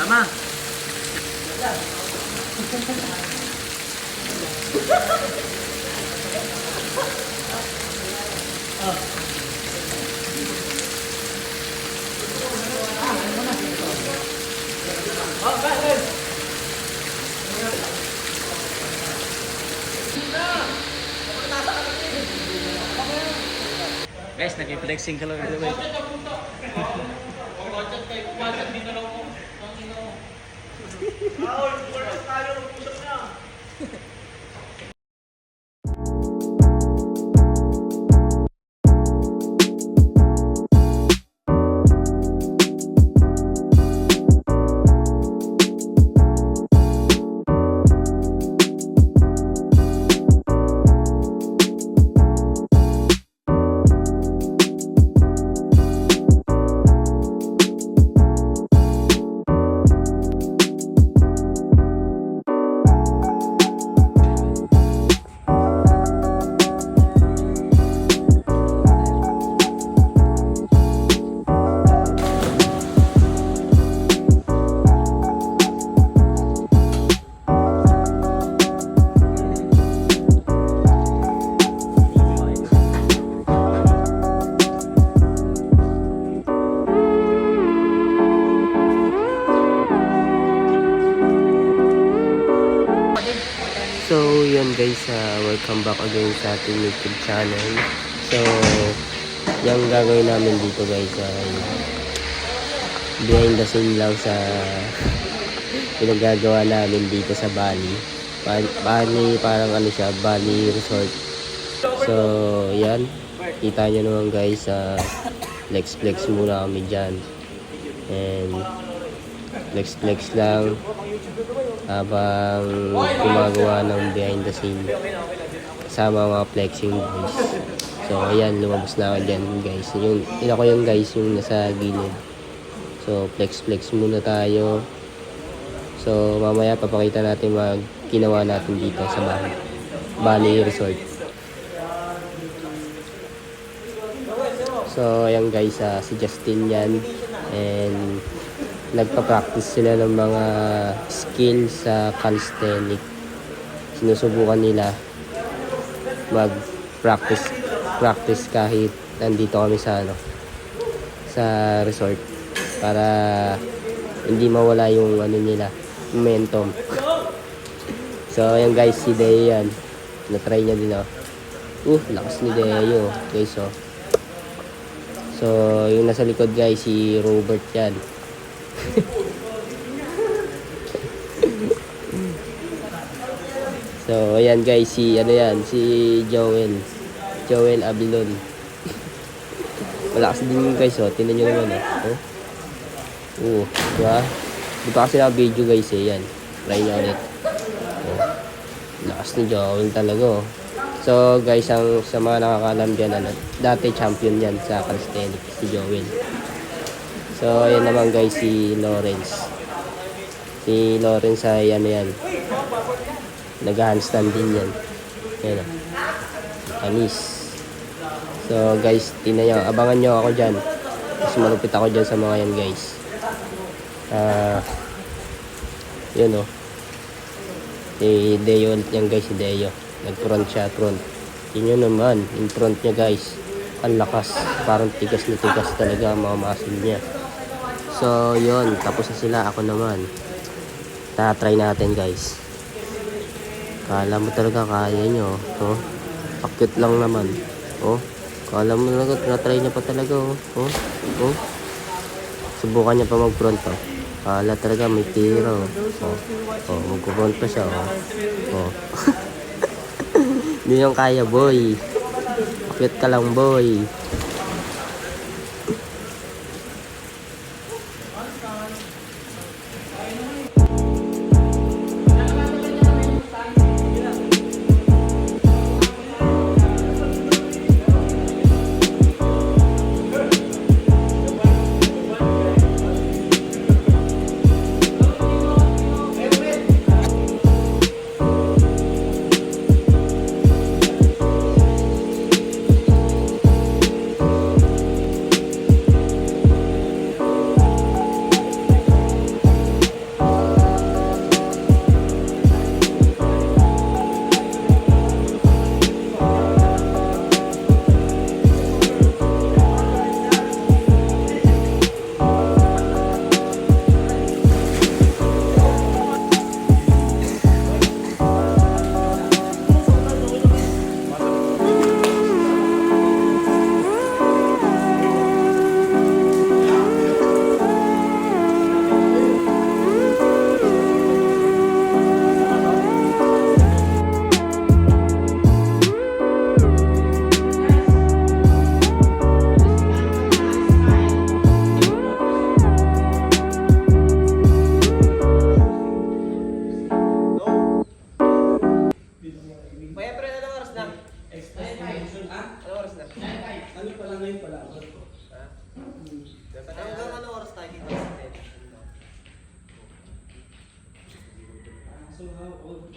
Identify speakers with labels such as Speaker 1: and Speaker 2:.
Speaker 1: Tama. Guys, nag-flexing ka lang.
Speaker 2: So yun guys, welcome back again sa ating YouTube channel. So yung gagawin namin dito guys ay behind the scene lang sa pinagagawa namin dito sa Bali. Bali parang ano siya, Bali Resort. So yan, kita nyo naman guys, flex muna kami dyan. And flex lang habang gumagawa ng behind the scene kasama mga flexing boys. So ayan, lumabas na ako dyan guys. Yun ako yung guys yung nasa gilid. So flex muna tayo. So mamaya papakita natin mga ginawa natin dito sa Bali Resort. So ayan guys, si Justin yan, and nagpa-practice sila ng mga skills sa calisthenics. Sinusubukan nila mag-practice kahit nandito kami sa sa resort para hindi mawala yung nila, momentum. So ayan guys, si Deo yan, na-try niya din lakas ni Deo guys. So yung nasa likod guys, si Robert yan. So ayan guys, si Joel Abilon. Malakas din guys, tingnan nyo naman diba? Di pa kasi na video guys yan. Try nyo ulit. Lakas ni Joel talaga So guys, sa mga nakakalam dyan, dati champion yan sa calisthenics si Joel. So ayan naman guys, si Lawrence. Si Lawrence ay yan, nag-handstand din yan. Ayan Anis. So guys, tingnan nyo, abangan nyo ako dyan. Mas malupit ako dyan sa mga yan guys. Yun si Deo yan guys, si Deo. Nag-front siya, front. Yun yun naman, in front niya guys. Ang lakas, parang tigas na tigas talaga mga muscle niya. So yun, tapos na sila. Ako naman, try natin guys. Kala mo talaga kaya nyo pakit lang naman. Kala mo talaga, try niya pa talaga. Subukan niya pa mag-front kala talaga may tira. Mag-front pa siya. Hindi yung kaya boy, pakit ka lang boy.
Speaker 1: Hanggang ano oras tayo dito? 10.
Speaker 3: So how old?